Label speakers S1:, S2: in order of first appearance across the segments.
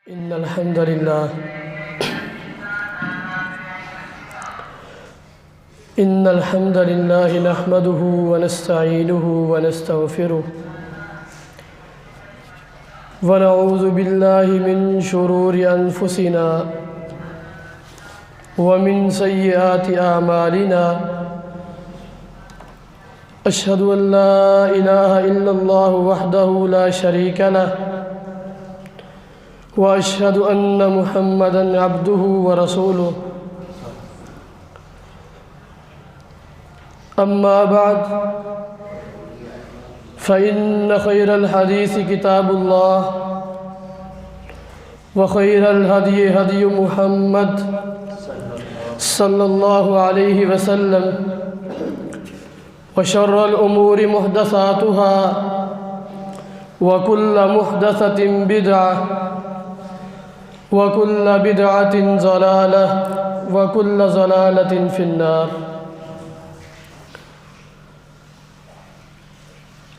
S1: إن الحمد لله نحمده ونستعينه ونستغفره ونعوذ بالله من شرور أنفسنا ومن سيئات أعمالنا أشهد أن لا إله إلا الله وحده لا شريك له وأشهد أن محمدًا عبده ورسوله أما بعد فإن خير الحديث كتاب الله وخير الهدي هدي محمد صلى الله عليه وسلم وشر الأمور محدثاتها وكل محدثة بدعة وكل بدعة ضلالة وكل ضلالة في النار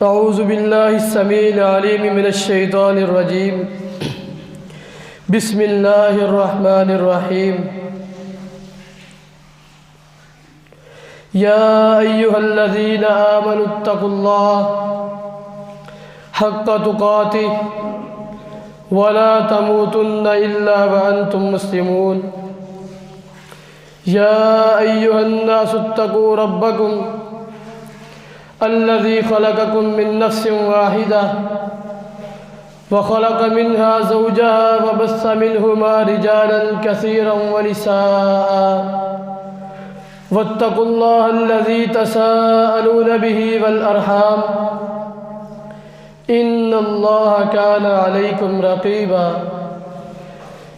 S1: أعوذ بالله السميع العليم من الشيطان الرجيم بسم الله الرحمن الرحيم يا أيها الذين آمنوا اتقوا الله حق تقاته ولا تموتن إلا وأنتم مسلمون يا أيها الناس اتقوا ربكم الذي خلقكم من نفس واحدة وخلق منها زوجها وبث منهما رجالا كثيرا ونساء واتقوا الله الذي تساءلون به والأرحام إن الله كان عليكم رقيبا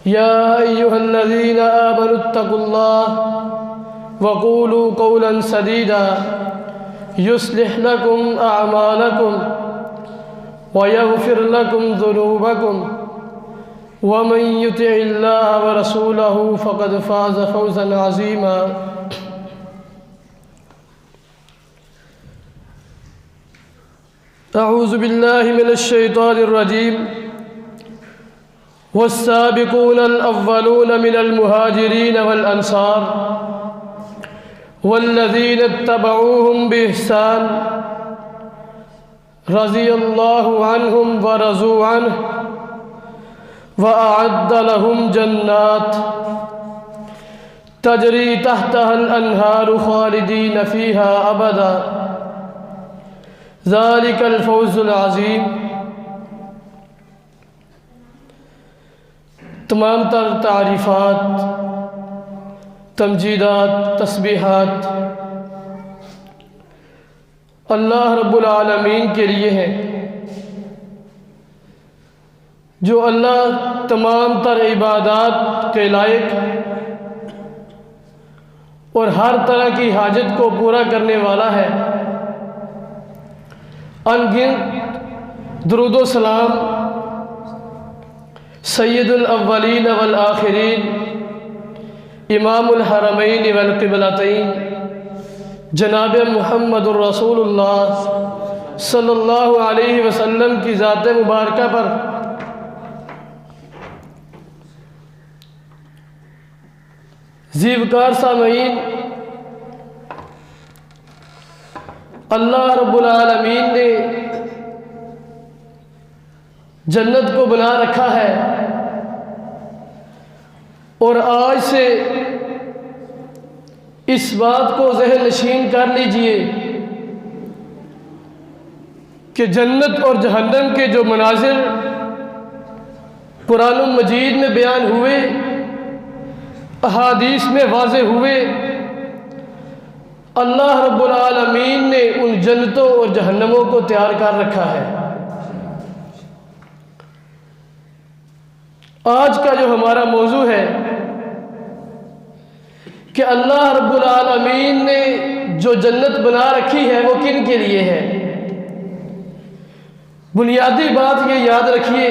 S1: يا أيها الذين آمنوا اتقوا الله وقولوا قولا سديدا يصلح لكم أعمالكم ويغفر لكم ذنوبكم ومن يطع الله ورسوله فقد فاز فوزا عظيما أعوذ بالله من الشيطان الرجيم والسابقون الأولون من المهاجرين والأنصار والذين اتبعوهم بإحسان رضي الله عنهم ورضوا عنه وأعد لهم جنات تجري تحتها الأنهار خالدين فيها أبدا ذلك الفوز العظیم۔ تمام تر تعریفات، تمجیدات، تسبیحات اللہ رب العالمین کے لیے ہیں، جو اللہ تمام تر عبادات کے لائق اور ہر طرح کی حاجت کو پورا کرنے والا ہے۔ ان گنت درود و سلام سید الاولین والآخرین، امام الحرمین والقبلتین، جناب محمد الرسول اللہ صلی اللہ علیہ وسلم کی ذات مبارکہ پر زیوکار سامعین، اللہ رب العالمین نے جنت کو بنا رکھا ہے، اور آج سے اس بات کو ذہن نشین کر لیجئے کہ جنت اور جہنم کے جو مناظر قرآن مجید میں بیان ہوئے، احادیث میں واضح ہوئے، اللہ رب العالمین نے ان جنتوں اور جہنموں کو تیار کر رکھا ہے۔ آج کا جو ہمارا موضوع ہے کہ اللہ رب العالمین نے جو جنت بنا رکھی ہے وہ کن کے لیے ہے۔ بنیادی بات یہ یاد رکھیے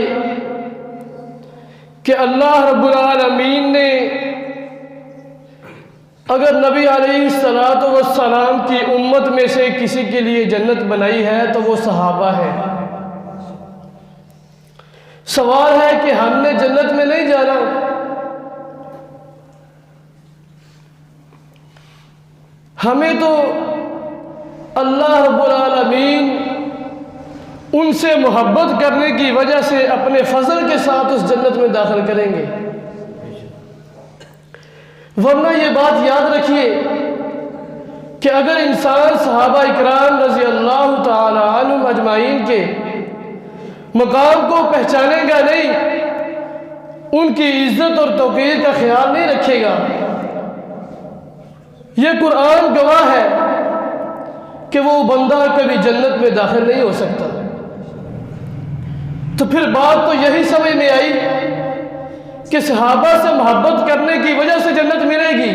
S1: کہ اللہ رب العالمین نے اگر نبی علیہ السلام کی امت میں سے کسی کے لیے جنت بنائی ہے تو وہ صحابہ ہے۔ سوال ہے کہ ہم نے جنت میں نہیں ہمیں تو اللہ رب العالمین ان سے محبت کرنے کی وجہ سے اپنے فضل کے ساتھ اس جنت میں داخل کریں گے، ورنہ یہ بات یاد رکھیے کہ اگر انسان صحابہ اکرام رضی اللہ تعالی عنہم اجمعین کے مقام کو پہچانے گا نہیں، ان کی عزت اور توقیر کا خیال نہیں رکھے گا، یہ قرآن گواہ ہے کہ وہ بندہ کبھی جنت میں داخل نہیں ہو سکتا۔ تو پھر بات تو یہی سمجھ میں آئی کہ صحابہ سے محبت کرنے کی وجہ سے جنت ملے گی،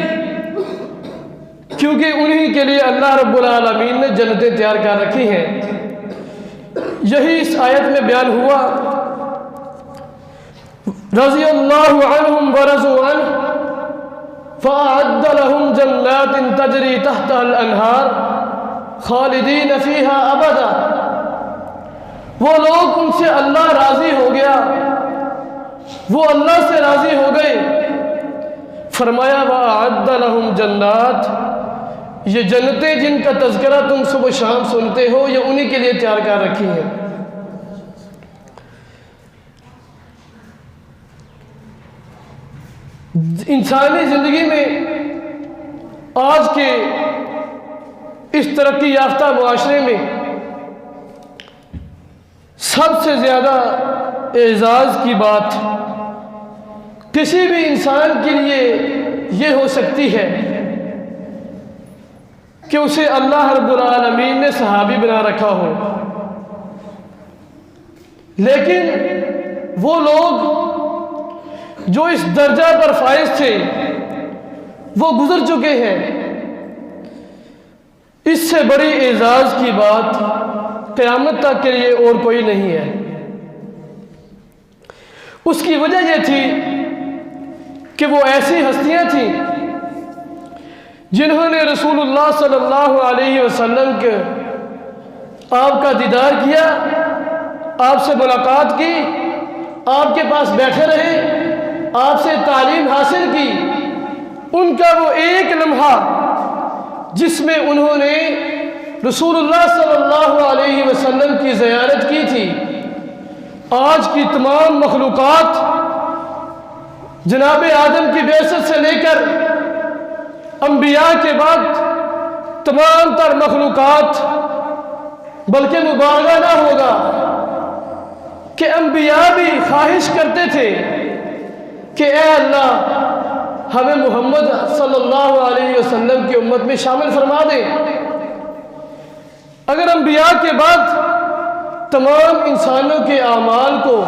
S1: کیونکہ انہی کے لیے اللہ رب العالمین نے جنتیں تیار کر رکھی ہیں۔ یہی اس آیت میں بیان ہوا، رضی اللہ عنہم ورضوا عنہ فأعد لهم جنات تجری تحتها الانہار خالدین فیہا ابدا۔ وہ لوگ ان سے اللہ راضی ہو گیا، وہ اللہ سے راضی ہو گئے، فرمایا وأعد لهم جنات، یہ جنتیں جن کا تذکرہ تم صبح شام سنتے ہو یہ انہی کے لیے تیار کر رکھی ہیں۔ انسانی زندگی میں آج کے اس ترقی یافتہ معاشرے میں سب سے زیادہ اعزاز کی بات کسی بھی انسان کے لیے یہ ہو سکتی ہے کہ اسے اللہ رب العالمین نے صحابی بنا رکھا ہو، لیکن وہ لوگ جو اس درجہ پر فائز تھے وہ گزر چکے ہیں۔ اس سے بڑی اعزاز کی بات قیامت تک کے لیے اور کوئی نہیں ہے۔ اس کی وجہ یہ تھی کہ وہ ایسی ہستیاں تھیں جنہوں نے رسول اللہ صلی اللہ علیہ وسلم کے آپ کا دیدار کیا، آپ سے ملاقات کی، آپ کے پاس بیٹھے رہے، آپ سے تعلیم حاصل کی۔ ان کا وہ ایک لمحہ جس میں انہوں نے رسول اللہ صلی اللہ علیہ وسلم کی زیارت کی تھی، آج کی تمام مخلوقات جناب آدم کی بعثت سے لے کر انبیاء کے بعد تمام تر مخلوقات، بلکہ مبالغہ نہ ہوگا کہ انبیاء بھی خواہش کرتے تھے کہ اے اللہ ہمیں محمد صلی اللہ علیہ وسلم کی امت میں شامل فرما دے۔ اگر انبیاء کے بعد تمام انسانوں کے اعمال کو،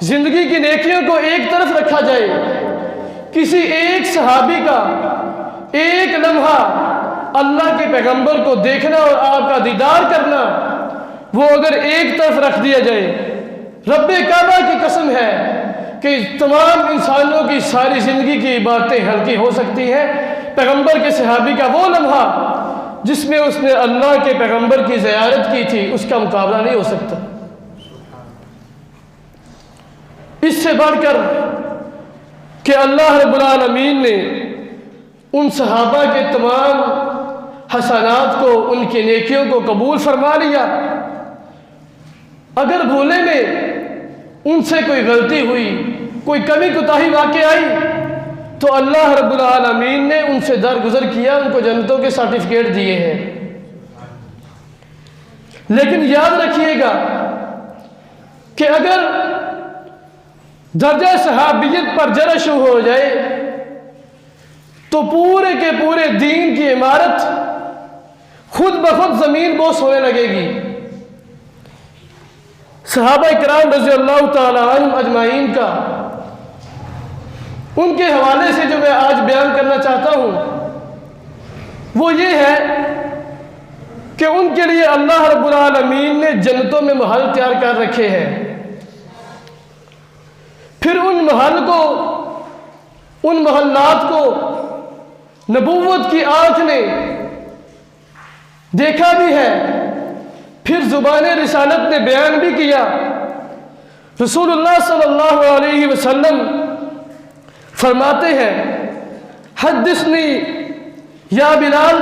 S1: زندگی کی نیکیوں کو ایک طرف رکھا جائے، کسی ایک صحابی کا ایک لمحہ اللہ کے پیغمبر کو دیکھنا اور آپ کا دیدار کرنا، وہ اگر ایک طرف رکھ دیا جائے، رب کعبہ کی قسم ہے کہ تمام انسانوں کی ساری زندگی کی باتیں ہلکی ہو سکتی ہیں، پیغمبر کے صحابی کا وہ لمحہ جس میں اس نے اللہ کے پیغمبر کی زیارت کی تھی اس کا مقابلہ نہیں ہو سکتا۔ اس سے بڑھ کر کہ اللہ رب العالمین نے ان صحابہ کے تمام حسنات کو، ان کی نیکیوں کو قبول فرما لیا۔ اگر بھولے میں ان سے کوئی غلطی ہوئی، کوئی کمی کوتاہی واقع آئی تو اللہ رب العالمین نے ان سے درگزر کیا، ان کو جنتوں کے سرٹیفکیٹ دیے ہیں۔ لیکن یاد رکھیے گا کہ اگر درجہ صحابیت پر جرح ہو جائے تو پورے کے پورے دین کی عمارت خود بخود زمین بوس ہونے لگے گی۔ صحابہ کرام رضی اللہ تعالی عنہم اجمعین کا ان کے حوالے سے جو میں آج بیان کرنا چاہتا ہوں وہ یہ ہے کہ ان کے لیے اللہ رب العالمین نے جنتوں میں محل تیار کر رکھے ہیں۔ پھر ان محل کو، ان محلات کو نبوت کی آنکھ نے دیکھا بھی ہے، پھر زبان رسالت نے بیان بھی کیا۔ رسول اللہ صلی اللہ علیہ وسلم فرماتے ہیں حدثنی یا بلال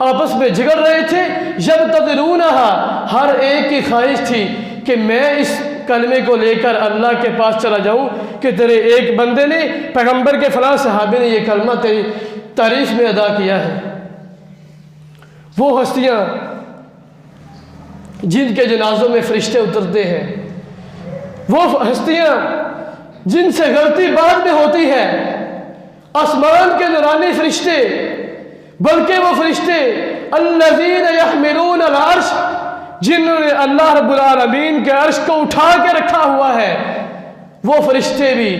S1: آپس میں جھگڑ رہے تھے، یبتغونہا، ہر ایک کی خواہش تھی کہ میں اس کلمے کو لے کر اللہ کے پاس چلا جاؤں کہ تیرے ایک بندے نے، پیغمبر کے فلاں صحابی نے یہ کلمہ تیری تعریف میں ادا کیا ہے۔ وہ ہستیاں جن کے جنازوں میں فرشتے اترتے ہیں، وہ ہستیاں جن سے غلطی بعد میں ہوتی ہے، آسمان کے نورانی فرشتے، بلکہ وہ فرشتے الذین یحملون العرش، جنہوں نے اللہ رب العالمین کے عرش کو اٹھا کے رکھا ہوا ہے، وہ فرشتے بھی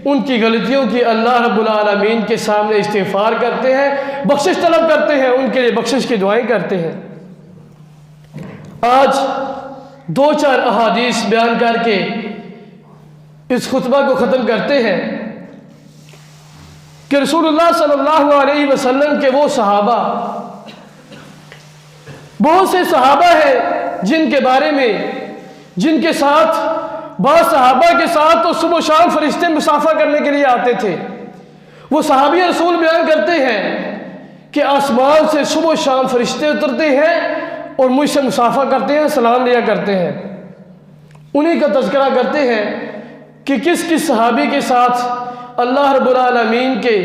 S1: ان کی غلطیوں کی اللہ رب العالمین کے سامنے استغفار کرتے ہیں، بخشش طلب کرتے ہیں، ان کے لیے بخشش کی دعائیں کرتے ہیں۔ آج دو چار احادیث بیان کر کے اس خطبہ کو ختم کرتے ہیں کہ رسول اللہ صلی اللہ علیہ وسلم کے وہ صحابہ، بہت سے صحابہ ہیں جن کے بارے میں، جن کے ساتھ، بعض صحابہ کے ساتھ تو صبح و شام فرشتے مسافہ کرنے کے لیے آتے تھے۔ وہ صحابی رسول بیان کرتے ہیں کہ آسمان سے صبح و شام فرشتے اترتے ہیں اور مجھ سے مسافہ کرتے ہیں، سلام لیا کرتے ہیں۔ انہی کا تذکرہ کرتے ہیں کہ کس کس صحابی کے ساتھ اللہ رب العالمین کے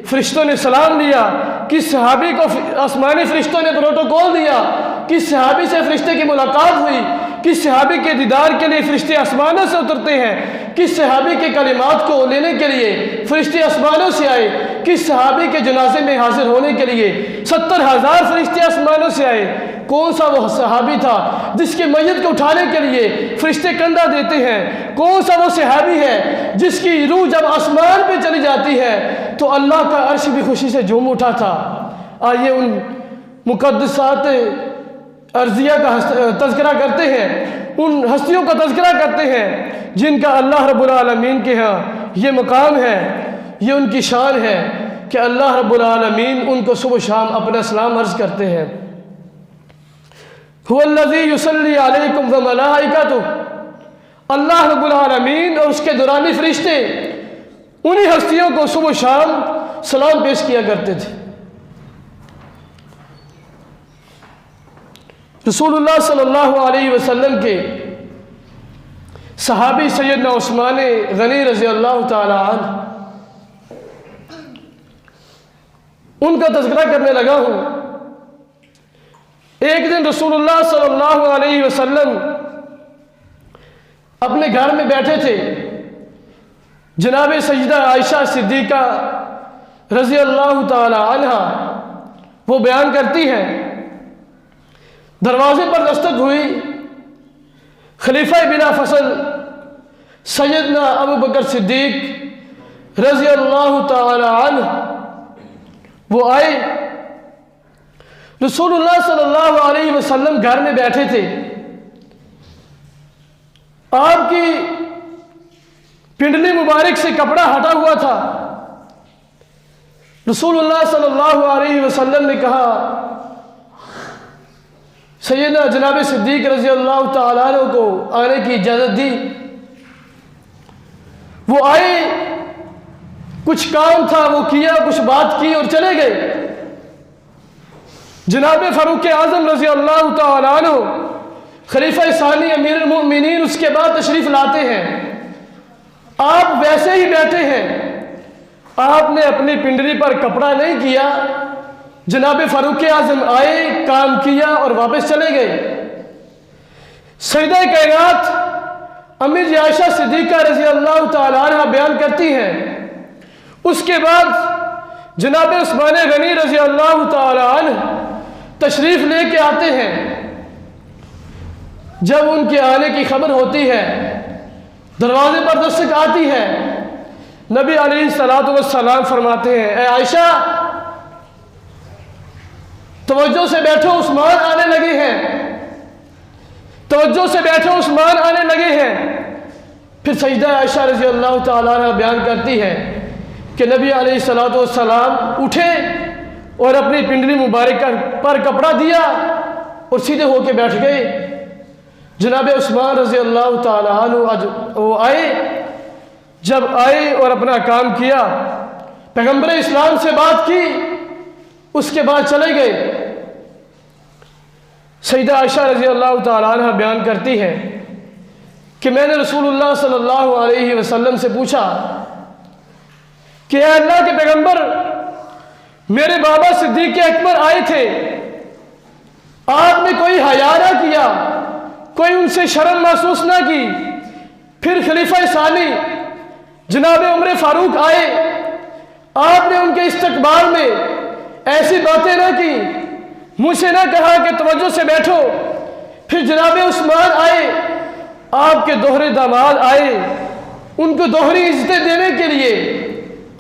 S1: فرشتوں نے سلام لیا، کس صحابی کو آسمانی فرشتوں نے پروٹوکول دیا، کس صحابی سے فرشتے کی ملاقات ہوئی، کس صحابی کے دیدار کے لیے فرشتے آسمانوں سے اترتے ہیں، کس صحابی کے کلمات کو لینے کے لیے فرشتے آسمانوں سے آئے، کس صحابی کے جنازے میں حاضر ہونے کے لیے 70,000 فرشتے آسمانوں سے آئے۔ کون سا وہ صحابی تھا جس کے میت کو اٹھانے کے لیے فرشتے کندھا دیتے ہیں؟ کون سا وہ صحابی ہے جس کی روح جب آسمان پہ چلی جاتی ہے تو اللہ کا عرش بھی خوشی سے جھوم اٹھا تھا؟ آئیے ان مقدسات ارضیہ کا تذکرہ کرتے ہیں، ان ہستیوں کا تذکرہ کرتے ہیں جن کا اللہ رب العالمین کے ہاں یہ مقام ہے، یہ ان کی شان ہے کہ اللہ رب العالمین ان کو صبح شام اپنا سلام عرض کرتے ہیں۔ هو الذی یصلی علیکم وملائکتہ، اللہ رب العالمین اور اس کے دورانی فرشتے انہی ہستیوں کو صبح شام سلام پیش کیا کرتے تھے۔ رسول اللہ صلی اللہ علیہ وسلم کے صحابی سیدنا عثمان غنی رضی اللہ تعالی عنہ، ان کا تذکرہ کرنے لگا ہوں۔ ایک دن رسول اللہ صلی اللہ علیہ وسلم اپنے گھر میں بیٹھے تھے، جناب سیدہ عائشہ صدیقہ رضی اللہ تعالی عنہ وہ بیان کرتی ہیں، دروازے پر دستک ہوئی، خلیفہ بلا فصل سیدنا ابو بکر صدیق رضی اللہ تعالی عنہ وہ آئے۔ رسول اللہ صلی اللہ علیہ وسلم گھر میں بیٹھے تھے، آپ کی پنڈلی مبارک سے کپڑا ہٹا ہوا تھا۔ رسول اللہ صلی اللہ علیہ وسلم نے کہا، سیدنا جناب صدیق رضی اللہ تعالیٰ عنہ کو آنے کی اجازت دی۔ وہ آئے، کچھ کام تھا وہ کیا، کچھ بات کی اور چلے گئے۔ جناب فاروق اعظم رضی اللہ تعالیٰ عنہ خلیفہ ثانی امیر المؤمنین اس کے بعد تشریف لاتے ہیں۔ آپ ویسے ہی بیٹھے ہیں، آپ نے اپنی پنڈلی پر کپڑا نہیں کیا، جناب فاروق اعظم آئے، کام کیا اور واپس چلے گئے۔ سیدہ کائنات امی عائشہ صدیقہ رضی اللہ تعالیٰ عنہ بیان کرتی ہیں، اس کے بعد جناب عثمان غنی رضی اللہ تعالیٰ عنہ تشریف لے کے آتے ہیں۔ جب ان کے آنے کی خبر ہوتی ہے، دروازے پر دستک آتی ہے، نبی علیہ الصلوۃ والسلام فرماتے ہیں، اے عائشہ توجہ سے بیٹھو، عثمان آنے لگے ہیں، توجہ سے بیٹھو، عثمان آنے لگے ہیں۔ پھر سیدہ عائشہ رضی اللہ تعالیٰ عنہ بیان کرتی ہے کہ نبی علیہ الصلوۃ والسلام اٹھے اور اپنی پنڈلی مبارک پر کپڑا دیا اور سیدھے ہو کے بیٹھ گئے۔ جناب عثمان رضی اللہ تعالیٰ عنہ وہ آئے، جب آئے اور اپنا کام کیا، پیغمبر اسلام سے بات کی، اس کے بعد چلے گئے۔ سیدہ عائشہ رضی اللہ تعالیٰ عنہ بیان کرتی ہے کہ میں نے رسول اللہ صلی اللہ علیہ وسلم سے پوچھا کہ اے اللہ کے پیغمبر، میرے بابا صدیق اکبر آئے تھے، آپ نے کوئی حیا نہ کیا، کوئی ان سے شرم محسوس نہ کی۔ پھر خلیفہ ثانی جناب عمر فاروق آئے، آپ نے ان کے استقبال میں ایسی باتیں نہ کی، مجھ سے نہ کہا کہ توجہ سے بیٹھو۔ پھر جناب عثمان آئے، آپ کے دوہرے داماد آئے، ان کو دوہری عزتیں دینے کے لیے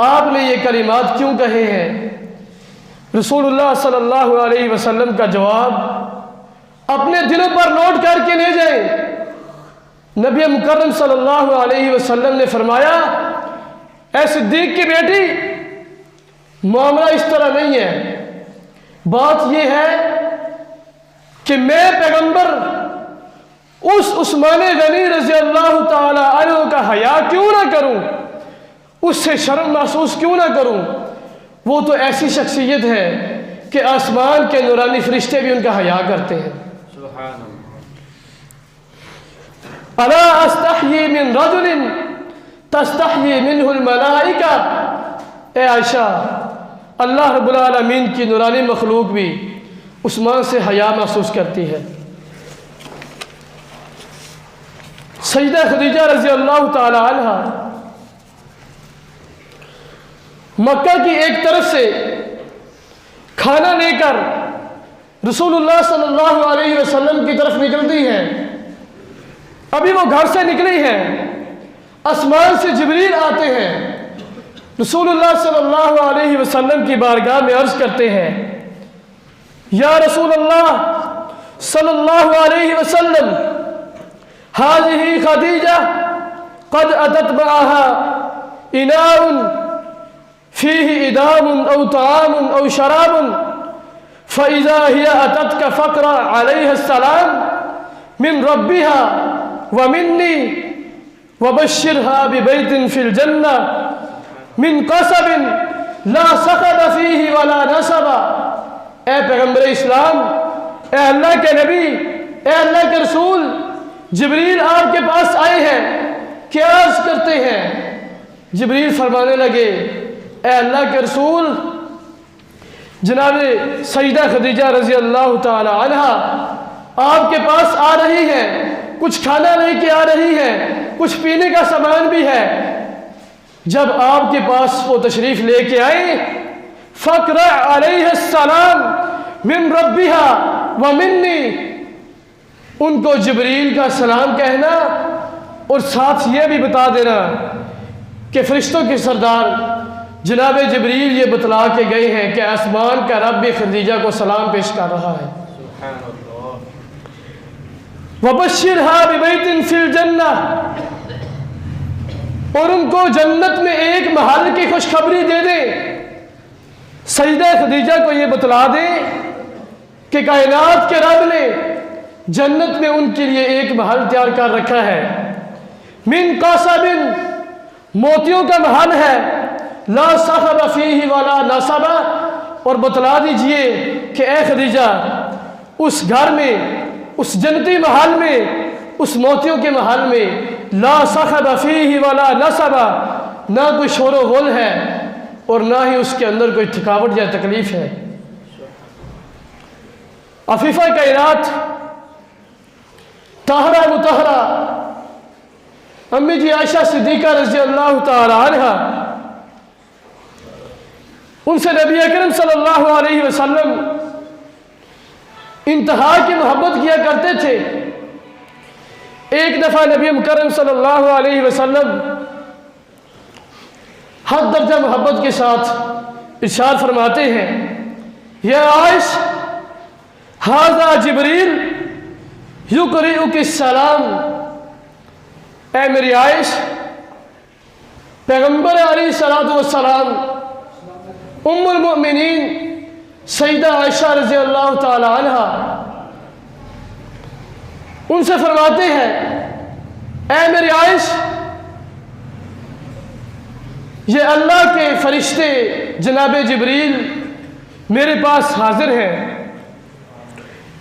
S1: آپ نے یہ کلمات کیوں کہے ہیں؟ رسول اللہ صلی اللہ علیہ وسلم کا جواب اپنے دلوں پر نوٹ کر کے لے جائیں۔ نبی مکرم صلی اللہ علیہ وسلم نے فرمایا، اے صدیق کی بیٹی، معاملہ اس طرح نہیں ہے، بات یہ ہے کہ میں پیغمبر اس عثمان غنی رضی اللہ تعالی عنہ کا حیا کیوں نہ کروں، اس سے شرم محسوس کیوں نہ کروں؟ وہ تو ایسی شخصیت ہے کہ آسمان کے نورانی فرشتے بھی ان کا حیا کرتے ہیں۔
S2: سبحان اللہ۔
S1: الا استحیی من رجل تستحیی منہ الملائکہ، اے عائشہ، اللہ رب العالمین کی نورانی مخلوق بھی عثمان سے حیا محسوس کرتی ہے۔ سیدہ خدیجہ رضی اللہ تعالی عنہ مکہ کی ایک طرف سے کھانا لے کر رسول اللہ صلی اللہ علیہ وسلم کی طرف نکلتی ہیں۔ ابھی وہ گھر سے نکلی ہیں، آسمان سے جبریل آتے ہیں، رسول اللہ صلی اللہ علیہ وسلم کی بارگاہ میں عرض کرتے ہیں، یا رسول اللہ صلی اللہ علیہ وسلم، هذه خدیجہ قد اتت معها اناء فيه ادام او طعام او شراب فاذا هي اتتك فقرا عليها السلام من ربها ومني وبشرها ببيت في الجنة من قصب لا صخب فيه ولا نصب۔ اے پیغمبر اسلام، اے اللہ کے نبی، اے اللہ کے رسول، جبریل آپ کے پاس آئے ہیں، کیا عرض کرتے ہیں؟ جبریل فرمانے لگے، اے اللہ کے رسول، جناب سیدہ خدیجہ رضی اللہ تعالی عنہ آپ کے پاس آ رہی ہیں، کچھ کھانا لے کے آ رہی ہیں، کچھ پینے کا سامان بھی ہے۔ جب آپ کے پاس وہ تشریف لے کے آئے، فقرأ علیہ السلام من ربها ومنی، ان کو جبریل کا سلام کہنا اور ساتھ یہ بھی بتا دینا کہ فرشتوں کے سردار جناب جبریل یہ بتلا کے گئے ہیں کہ آسمان کا رب بھی خدیجہ کو سلام پیش کر رہا ہے۔
S2: سبحان اللہ۔
S1: وَبَشِّرْهَا بِبَيْتٍ فِي الْجَنَّةِ، اور ان کو جنت میں ایک محل کی خوشخبری دے دیں۔ سیدہ خدیجہ کو یہ بتلا دیں کہ کائنات کے رب نے جنت میں ان کے لیے ایک محل تیار کر رکھا ہے، من قصب، موتیوں کا محل ہے، لا صخب فیہ ولا نصب، اور بتلا دیجئے کہ اے خدیجہ، اس گھر میں، اس جنتی محل میں، اس موتیوں کے محل میں لا صخب فیہ ولا نصب، نہ کوئی شور و غل ہے اور نہ ہی اس کے اندر کوئی تھکاوٹ یا تکلیف ہے۔ عفیفہ کائنات طاہرہ مطہرہ امی جی عائشہ صدیقہ رضی اللہ تعالی عنہ، ان سے نبی اکرم صلی اللہ علیہ وسلم انتہا کی محبت کیا کرتے تھے۔ ایک دفعہ نبی مکرم صلی اللہ علیہ وسلم حد درجہ محبت کے ساتھ ارشاد فرماتے ہیں، یا عائش، ھذا جبریل یقرئک السلام، اے میری عائش، پیغمبر علیہ الصلوۃ والسلام، ام المؤمنین سیدہ عائشہ رضی اللہ تعالی عنہ ان سے فرماتے ہیں، اے میری عائش، یہ اللہ کے فرشتے جناب جبریل میرے پاس حاضر ہیں،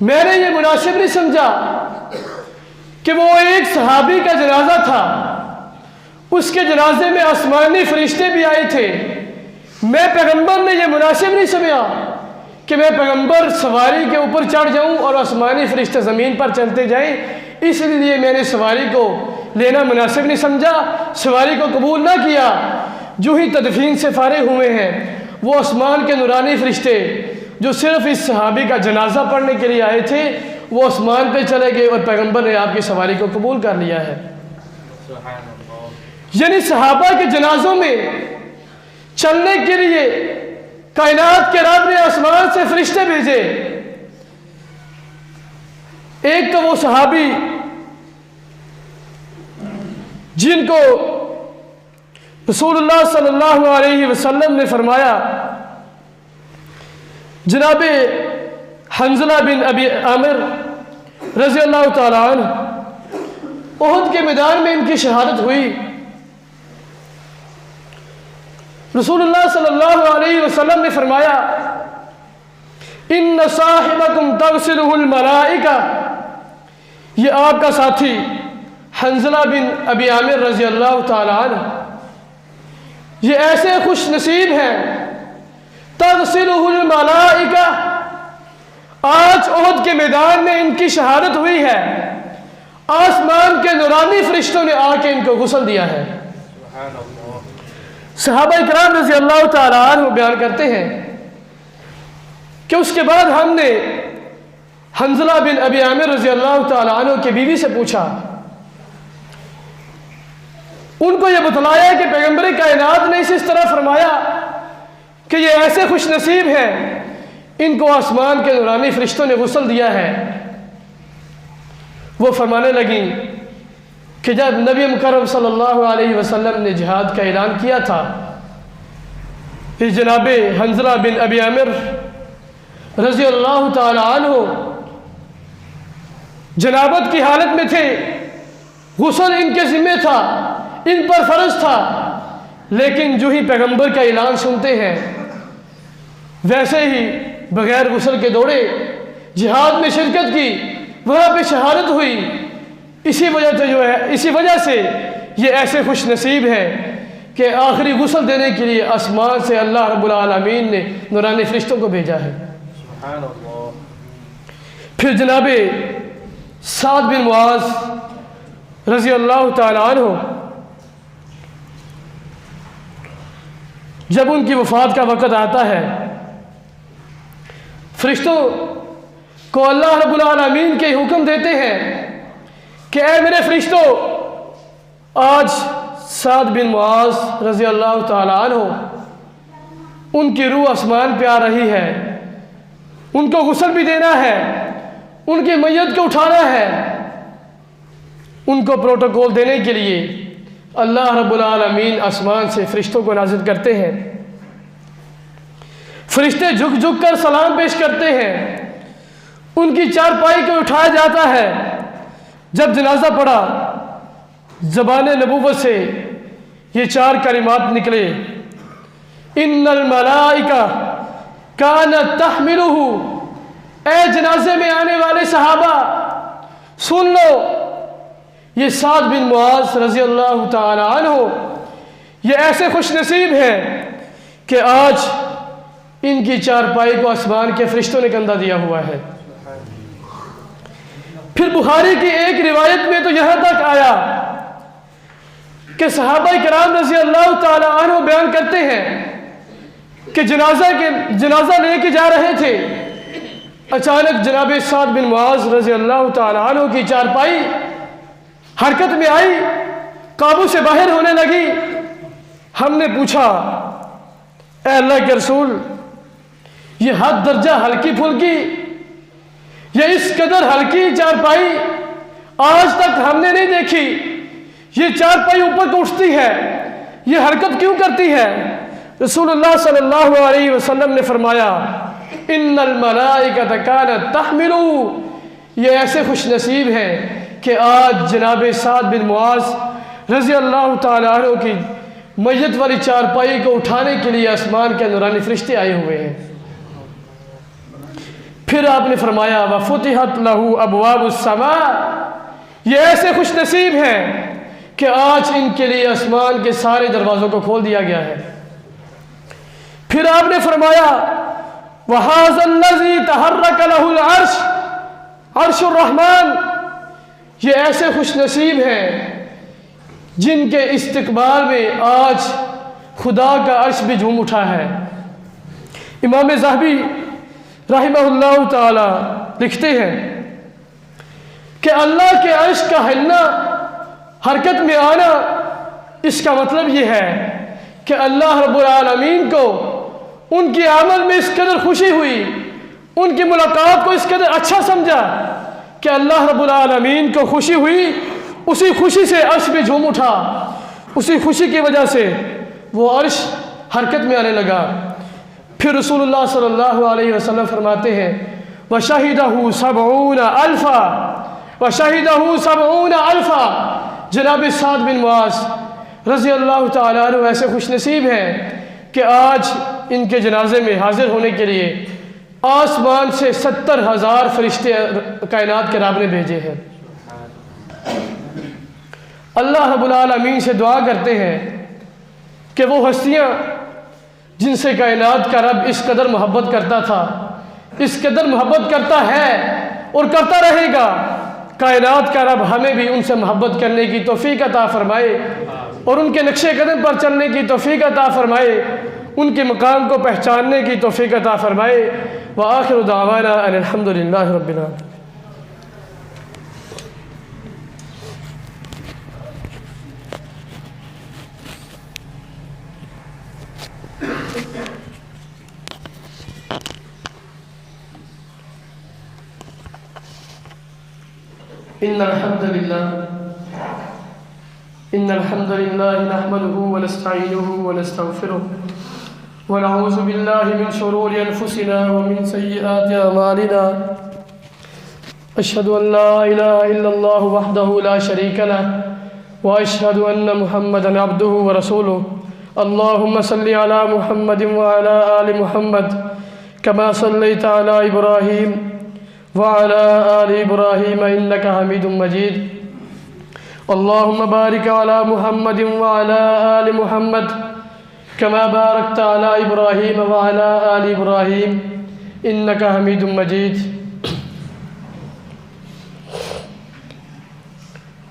S1: میں نے یہ مناسب نہیں سمجھا کہ وہ ایک صحابی کا جنازہ تھا، اس کے جنازے میں آسمانی فرشتے بھی آئے تھے، میں پیغمبر نے یہ مناسب نہیں سمجھا کہ میں پیغمبر سواری کے اوپر چڑھ جاؤں اور آسمانی فرشتے زمین پر چلتے جائیں، اس لیے میں نے سواری کو لینا مناسب نہیں سمجھا، سواری کو قبول نہ کیا۔ جو ہی تدفین سے فارغ ہوئے ہیں، وہ آسمان کے نورانی فرشتے جو صرف اس صحابی کا جنازہ پڑھنے کے لیے آئے تھے، وہ آسمان پہ چلے گئے اور پیغمبر نے آپ کی سواری کو قبول کر لیا ہے۔
S2: سبحان اللہ۔
S1: یعنی صحابہ کے جنازوں میں چلنے کے لیے کائنات کے رب نے آسمان سے فرشتے بھیجے۔ ایک تو وہ صحابی جن کو رسول اللہ صلی اللہ علیہ وسلم نے فرمایا، جناب حنظلہ بن ابی عامر رضی اللہ تعالیٰ عنہ، احد کے میدان میں ان کی شہادت ہوئی۔ رسول اللہ صلی اللہ علیہ وسلم نے فرمایا، ان صاحبکم تغسلہ الملائکہ، یہ آپ کا ساتھی حنظلہ بن ابی عامر رضی اللہ تعالیٰ عنہ یہ ایسے خوش نصیب ہیں، تغسلہ الملائکہ، آج احد کے میدان میں ان کی شہادت ہوئی ہے، آسمان کے نورانی فرشتوں نے آ کے ان کو غسل دیا ہے۔
S2: سبحان اللہ۔
S1: صحابہ کرام رضی اللہ تعالیٰ عنہ بیان کرتے ہیں کہ اس کے بعد ہم نے حنظلہ بن ابی عامر رضی اللہ تعالیٰ عنہ کی بیوی سے پوچھا، ان کو یہ بتلایا کہ پیغمبر کائنات نے اس طرح فرمایا کہ یہ ایسے خوش نصیب ہیں، ان کو آسمان کے نورانی فرشتوں نے غسل دیا ہے۔ وہ فرمانے لگیں کہ جب نبی مکرم صلی اللہ علیہ وسلم نے جہاد کا اعلان کیا تھا، اس جناب حنظلہ بن ابی عامر رضی اللہ تعالی عنہ جنابت کی حالت میں تھے، غسل ان کے ذمہ تھا، ان پر فرض تھا، لیکن جو ہی پیغمبر کا اعلان سنتے ہیں ویسے ہی بغیر غسل کے دوڑے، جہاد میں شرکت کی، وہاں پہ شہادت ہوئی۔ اسی وجہ سے یہ ایسے خوش نصیب ہیں کہ آخری غسل دینے کے لیے آسمان سے اللہ رب العالمین نے نورانی فرشتوں کو بھیجا ہے۔
S2: سبحان اللہ۔
S1: پھر جناب سعد بن معاذ رضی اللہ تعالی عنہ، جب ان کی وفات کا وقت آتا ہے، فرشتوں کو اللہ رب العالمین کے حکم دیتے ہیں کہ اے میرے فرشتوں، آج سعد بن معاذ رضی اللہ تعالی عنہ ان کی روح آسمان پہ آ رہی ہے، ان کو غسل بھی دینا ہے، ان کی میت کو اٹھانا ہے۔ ان کو پروٹوکول دینے کے لیے اللہ رب العالمین آسمان سے فرشتوں کو نازل کرتے ہیں۔ فرشتے جھک جھک کر سلام پیش کرتے ہیں، ان کی چارپائی کو اٹھایا جاتا ہے۔ جب جنازہ پڑا، زبان نبوت سے یہ چار کلمات نکلے، ان الملائکہ کانت تحملہ، اے جنازے میں آنے والے صحابہ سن لو، یہ سعد بن معاذ رضی اللہ تعالی عنہ یہ ایسے خوش نصیب ہیں کہ آج ان کی چارپائی کو آسمان کے فرشتوں نے کندھا دیا ہوا ہے۔ پھر بخاری کی ایک روایت میں تو یہاں تک آیا کہ صحابہ کرام رضی اللہ تعالی عنہ بیان کرتے ہیں کہ جنازہ لے کے جا رہے تھے، اچانک جناب سعد بن معاذ رضی اللہ تعالی عنہ کی چارپائی حرکت میں آئی، قابو سے باہر ہونے لگی۔ ہم نے پوچھا، اے اللہ کے رسول، یہ حد درجہ ہلکی پھلکی، یہ اس قدر ہلکی چارپائی آج تک ہم نے نہیں دیکھی، یہ چارپائی اوپر کو اٹھتی ہے، یہ حرکت کیوں کرتی ہے؟ رسول اللہ صلی اللہ علیہ وسلم نے فرمایا، ان الملائکۃ کانت تحمل، یہ ایسے خوش نصیب ہیں کہ آج جناب سعد بن معاذ رضی اللہ تعالی عنہ کی میت والی چارپائی کو اٹھانے کے لیے آسمان کے نورانی فرشتے آئے ہوئے ہیں۔ پھر آپ نے فرمایا وَفُتِحَتْ لَهُ أَبْوَابُ السَّمَاءِ، یہ ایسے خوش نصیب ہیں کہ آج ان کے لیے آسمان کے سارے دروازوں کو کھول دیا گیا ہے۔ پھر آپ نے فرمایا وَهَذَا الَّذِي تَحَرَّكَ لَهُ الْعَرْشُ عرش الرحمن، یہ ایسے خوش نصیب ہیں جن کے استقبال میں آج خدا کا عرش بھی جھوم اٹھا ہے۔ امام ذہبی رحمہ اللہ تعالی لکھتے ہیں کہ اللہ کے عرش کا ہلنا، حرکت میں آنا، اس کا مطلب یہ ہے کہ اللہ رب العالمین کو ان کی عمل میں اس قدر خوشی ہوئی، ان کی ملاقات کو اس قدر اچھا سمجھا کہ اللہ رب العالمین کو خوشی ہوئی، اسی خوشی سے عرش بھی جھوم اٹھا، اسی خوشی کی وجہ سے وہ عرش حرکت میں آنے لگا۔ پھر رسول اللہ صلی اللہ علیہ وسلم فرماتے ہیں وَشَهِدَهُ 70 أَلْفًا وَشَهِدَهُ 70 أَلْفًا، جناب سعد بن معاذ رضی اللہ تعالیٰ عنہ ایسے خوش نصیب ہیں کہ آج ان کے جنازے میں حاضر ہونے کے لیے آسمان سے 70,000 فرشتے کائنات کے رب نے بھیجے ہیں۔ اللہ رب العالمین سے دعا کرتے ہیں کہ وہ ہستیاں جن سے کائنات کا رب اس قدر محبت کرتا تھا، اس قدر محبت کرتا ہے اور کرتا رہے گا، کائنات کا رب ہمیں بھی ان سے محبت کرنے کی توفیق عطا فرمائے اور ان کے نقش قدم پر چلنے کی توفیق عطا فرمائے، ان کے مقام کو پہچاننے کی توفیق عطا فرمائے۔ وآخر دعوانا ان الحمد للہ رب العالمین۔ إن الحمد لله نحمده ونستعينه ونستغفره ونعوذ بالله من شرور أنفسنا ومن سيئات أعمالنا، أشهد أن لا إله إلا الله وحده لا شريك له وأشهد أن محمدا عبده ورسوله، اللهم صل على محمد وعلى آل محمد كما صليت على إبراهيم وعلى آل إبراهيم إنك حميد مجيد، اللهم بارك على محمد وعلى آل محمد كما باركت على إبراهيم وعلى آل إبراهيم إنك حميد مجيد۔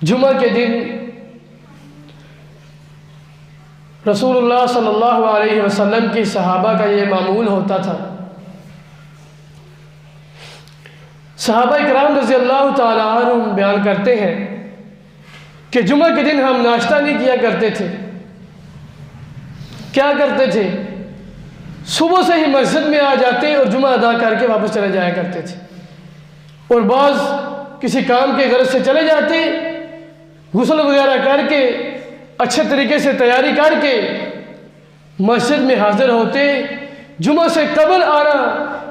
S1: جمعہ کے دن رسول اللہ صلی اللہ علیہ وسلم کی صحابہ کا یہ معمول ہوتا تھا۔ صحابہ اکرام رضی اللہ تعالیٰ عنہم بیان کرتے ہیں کہ جمعہ کے دن ہم ناشتہ نہیں کیا کرتے تھے، کیا کرتے تھے؟ صبح سے ہی مسجد میں آ جاتے اور جمعہ ادا کر کے واپس چلے جایا کرتے تھے، اور بعض کسی کام کے غرض سے چلے جاتے، غسل وغیرہ کر کے اچھے طریقے سے تیاری کر کے مسجد میں حاضر ہوتے۔ جمعہ سے قبل آنا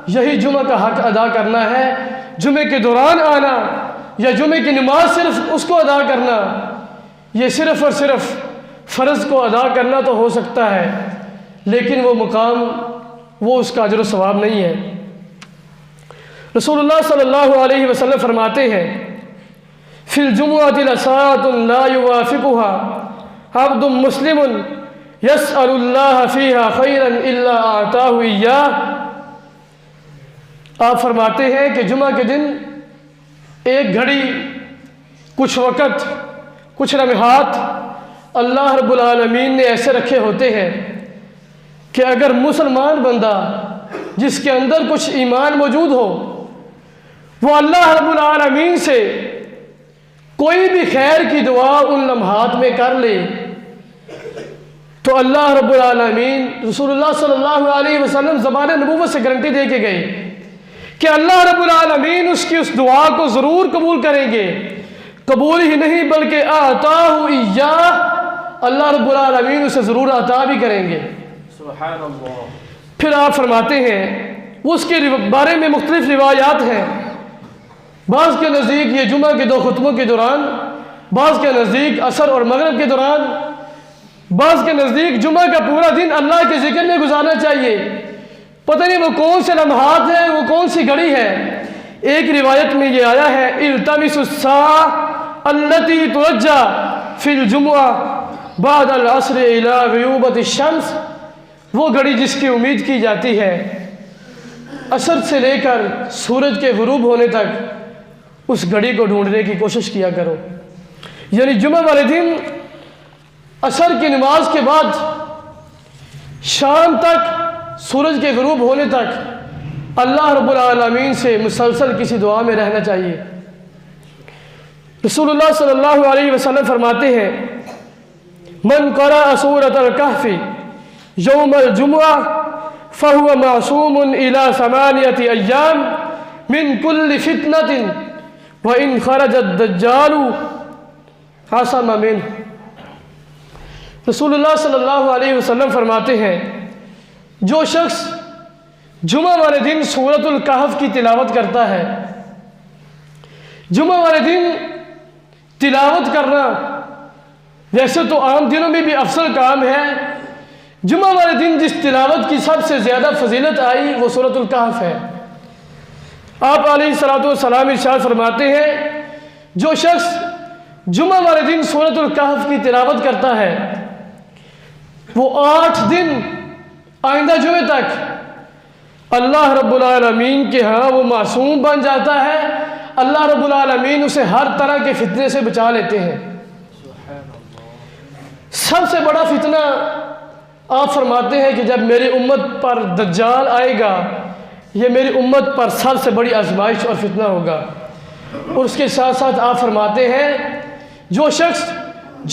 S1: یہی جمعہ کا حق ادا کرنا ہے، جمعے کے دوران آنا یا جمعے کی نماز صرف اس کو ادا کرنا، یہ صرف اور صرف فرض کو ادا کرنا تو ہو سکتا ہے، لیکن وہ مقام، وہ اس کا اجر و ثواب نہیں ہے۔ رسول اللہ صلی اللہ علیہ وسلم فرماتے ہیں فی الجمعۃ لساعۃ لا یوافقها عبد مسلم یسأل اللہ فیہا خیرا الا اعطاہ ایاہ۔ آپ فرماتے ہیں کہ جمعہ کے دن ایک گھڑی، کچھ وقت، کچھ لمحات اللہ رب العالمین نے ایسے رکھے ہوتے ہیں کہ اگر مسلمان بندہ جس کے اندر کچھ ایمان موجود ہو، وہ اللہ رب العالمین سے کوئی بھی خیر کی دعا ان لمحات میں کر لے تو اللہ رب العالمین، رسول اللہ صلی اللہ علیہ وسلم زبان نبوت سے گارنٹی دے کے گئے کہ اللہ رب العالمین اس کی اس دعا کو ضرور قبول کریں گے، قبول ہی نہیں بلکہ اعطاہ ایاہ، اللہ رب العالمین اسے ضرور عطا بھی کریں گے۔
S2: سبحان اللہ۔
S1: پھر آپ فرماتے ہیں اس کے بارے میں مختلف روایات ہیں، بعض کے نزدیک یہ جمعہ کے 2 خطبوں کے دوران، بعض کے نزدیک عصر اور مغرب کے دوران، بعض کے نزدیک جمعہ کا پورا دن اللہ کے ذکر میں گزارنا چاہیے، پتہ نہیں وہ کون سے لمحات ہیں، وہ کون سی گھڑی ہے۔ ایک روایت میں یہ آیا ہے التمس الساعة التي ترجى في الجمعة بعد العصر الى غیوبة الشمس، وہ گھڑی جس کی امید کی جاتی ہے عصر سے لے کر سورج کے غروب ہونے تک، اس گھڑی کو ڈھونڈنے کی کوشش کیا کرو۔ یعنی جمعہ والے دن عصر کی نماز کے بعد شام تک، سورج کے غروب ہونے تک اللہ رب العالمین سے مسلسل کسی دعا میں رہنا چاہیے۔ رسول اللہ صلی اللہ علیہ وسلم فرماتے ہیں من قرأ سورۃ الکہف یوم الجمعہ فهو معصوم الى 8 ایام من کل فتنة وإن خرج الدجال عصم منه۔ رسول اللہ صلی اللہ علیہ وسلم فرماتے ہیں جو شخص جمعہ والے دن سورۃ الکہف کی تلاوت کرتا ہے، جمعہ والے دن تلاوت کرنا ویسے تو عام دنوں میں بھی افضل کام ہے، جمعہ والے دن جس تلاوت کی سب سے زیادہ فضیلت آئی وہ سورۃ الکہف ہے۔ آپ علیہ الصلوۃ والسلام ارشاد فرماتے ہیں جو شخص جمعہ والے دن سورۃ الکہف کی تلاوت کرتا ہے وہ 8 دن آئندہ جمعے تک اللہ رب العالمین کے ہاں وہ معصوم بن جاتا ہے، اللہ رب العالمین اسے ہر طرح کے فتنے سے بچا لیتے ہیں۔ سب سے بڑا فتنہ آپ فرماتے ہیں کہ جب میری امت پر دجال آئے گا، یہ میری امت پر سب سے بڑی آزمائش اور فتنہ ہوگا۔ اور اس کے ساتھ ساتھ آپ فرماتے ہیں جو شخص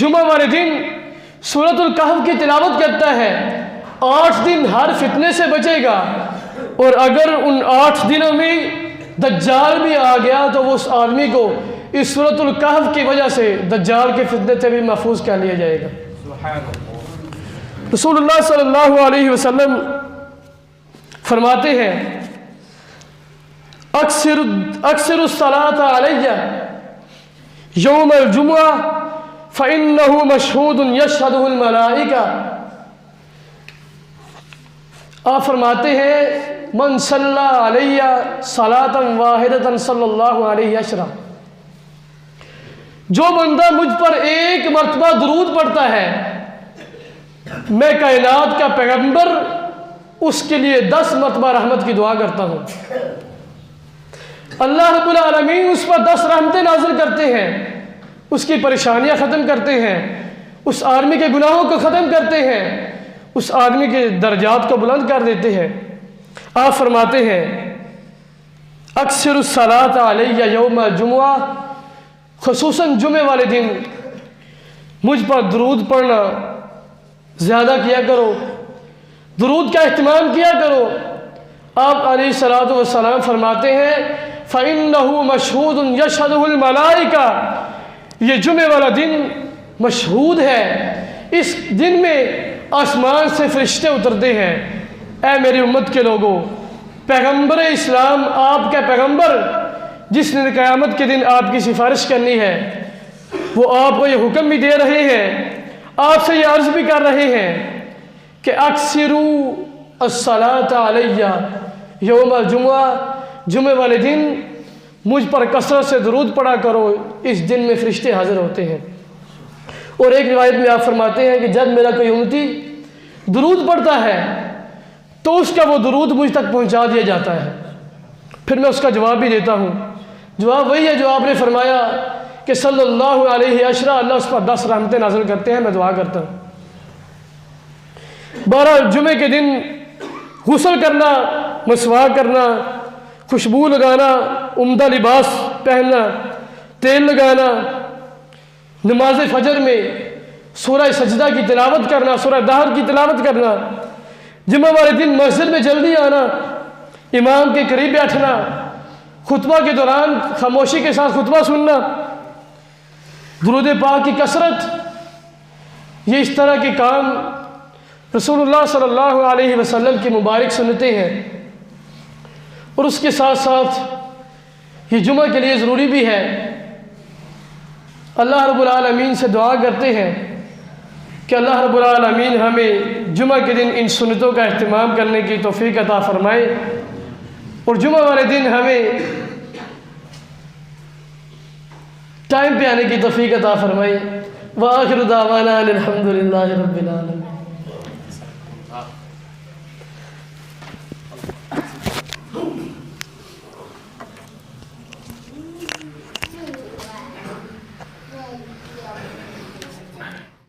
S1: جمعہ والے دن سورۃ الکہف کی تلاوت کرتا ہے 8 دن ہر فتنے سے بچے گا، اور اگر ان 8 دنوں میں دجال بھی آ گیا تو وہ اس آدمی کو اس سورۃ الکہف کی وجہ سے دجال کے فتنے سے بھی محفوظ کر لیا جائے گا۔ رسول اللہ صلی اللہ علیہ وسلم فرماتے ہیں اکثر الصلاۃ علیہ یوم الجمعہ فإنه مشہود یشہدہ الملائکہ۔ آپ فرماتے ہیں من صلی علیہ صلاۃ واحدۃ صلی اللہ علیہ عشرہ، جو بندہ مجھ پر ایک مرتبہ درود پڑھتا ہے میں کائنات کا پیغمبر اس کے لیے 10 مرتبہ رحمت کی دعا کرتا ہوں۔ اللہ رب العالمین اس پر 10 رحمتیں نازل کرتے ہیں، اس کی پریشانیاں ختم کرتے ہیں، اس آدمی کے گناہوں کو ختم کرتے ہیں، اس آدمی کے درجات کو بلند کر دیتے ہیں۔ آپ فرماتے ہیں اکثر الصلاۃ علیہ یوم الجمعہ، خصوصاً جمعے والے دن مجھ پر درود پڑھنا زیادہ کیا کرو، درود کا اہتمام کیا کرو۔ آپ علیہ الصلوۃ والسلام فرماتے ہیں فإنہ مشہود یشہدہ الملائکہ، یہ جمعے والا دن مشہود ہے، اس دن میں آسمان سے فرشتے اترتے ہیں۔ اے میری امت کے لوگوں، پیغمبر اسلام آپ کا پیغمبر جس نے قیامت کے دن آپ کی سفارش کرنی ہے وہ آپ کو یہ حکم بھی دے رہے ہیں، آپ سے یہ عرض بھی کر رہے ہیں کہ اکثروا الصلاۃ علیہ یوم الجمعہ، جمعے والے دن مجھ پر کثرت سے درود پڑھا کرو، اس دن میں فرشتے حاضر ہوتے ہیں۔ اور ایک روایت میں آپ فرماتے ہیں کہ جب میرا کوئی امتی درود پڑھتا ہے تو اس کا وہ درود مجھ تک پہنچا دیا جاتا ہے، پھر میں اس کا جواب بھی دیتا ہوں۔ جواب وہی ہے جو آپ نے فرمایا کہ صلی اللہ علیہ عشرہ، اللہ اس پر 10 رحمتیں نازل کرتے ہیں، میں دعا کرتا ہوں۔ بہرحال جمعے کے دن غسل کرنا، مسواک کرنا، خوشبو لگانا، عمدہ لباس پہننا، تیل لگانا، نماز فجر میں سورہ سجدہ کی تلاوت کرنا، سورہ دہر کی تلاوت کرنا، جمعہ والے دن مسجد میں جلدی آنا، امام کے قریب بیٹھنا، خطبہ کے دوران خاموشی کے ساتھ خطبہ سننا، درود پاک کی کثرت، یہ اس طرح کے کام رسول اللہ صلی اللہ علیہ وسلم کی مبارک سنتیں ہیں۔ اور اس کے ساتھ ساتھ یہ جمعہ کے لیے ضروری بھی ہے، اللہ رب العالمین سے دعا کرتے ہیں کہ اللہ رب العالمین ہمیں جمعہ کے دن ان سنتوں کا اہتمام کرنے کی توفیق عطا فرمائے، اور جمعہ والے دن ہمیں ٹائم پہ آنے کی توفیق عطا فرمائے۔ وآخر دعوانا الحمدللہ رب العالمین۔